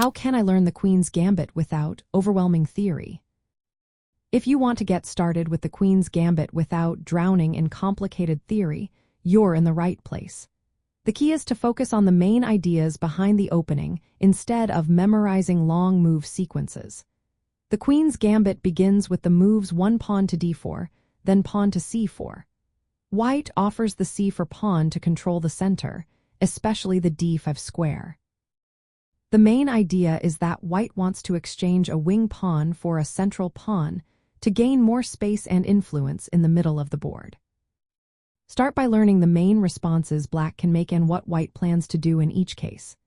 How can I learn the Queen's Gambit without overwhelming theory? If you want to get started with the Queen's Gambit without drowning in complicated theory, you're in the right place. The key is to focus on the main ideas behind the opening instead of memorizing long move sequences. The Queen's Gambit begins with the moves 1 pawn to d4, then pawn to c4. White offers the c4 pawn to control the center, especially the d5 square. The main idea is that White wants to exchange a wing pawn for a central pawn to gain more space and influence in the middle of the board. Start by learning the main responses Black can make and what White plans to do in each case.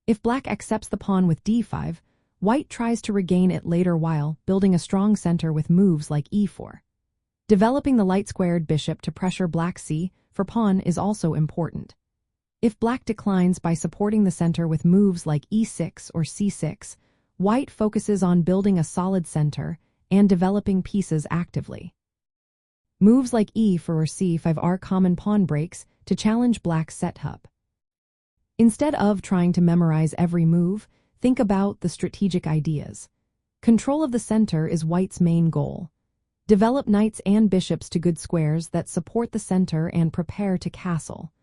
If Black accepts the pawn with d5, White tries to regain it later while building a strong center with moves like e4. Developing the light-squared bishop to pressure Black's c4 pawn is also important. If Black declines by supporting the center with moves like e6 or c6, White focuses on building a solid center and developing pieces actively. Moves like e4 or c5 are common pawn breaks to challenge Black's setup. Instead of trying to memorize every move, think about the strategic ideas. Control of the center is White's main goal. Develop knights and bishops to good squares that support the center and prepare to castle.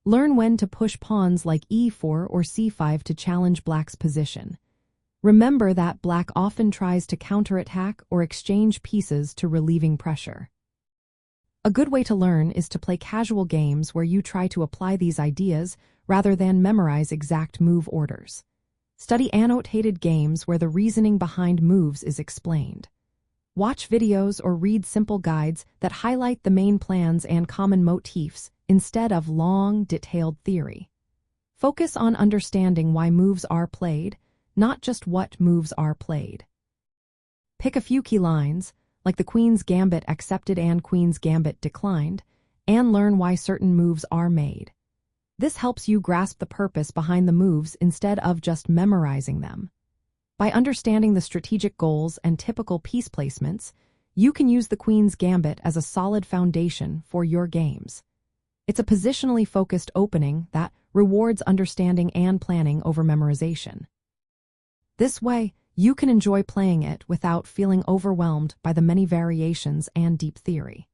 Learn when to push pawns like e4 or c5 to challenge Black's position. Remember that Black often tries to counterattack or exchange pieces to relieving pressure. A good way to learn is to play casual games where you try to apply these ideas rather than memorize exact move orders. Study annotated games where the reasoning behind moves is explained. Watch videos or read simple guides that highlight the main plans and common motifs instead of long, detailed theory. Focus on understanding why moves are played, not just what moves are played. Pick a few key lines, like the Queen's Gambit accepted and Queen's Gambit declined, and learn why certain moves are made. This helps you grasp the purpose behind the moves instead of just memorizing them. By understanding the strategic goals and typical piece placements, you can use the Queen's Gambit as a solid foundation for your games. It's a positionally focused opening that rewards understanding and planning over memorization. This way, you can enjoy playing it without feeling overwhelmed by the many variations and deep theory.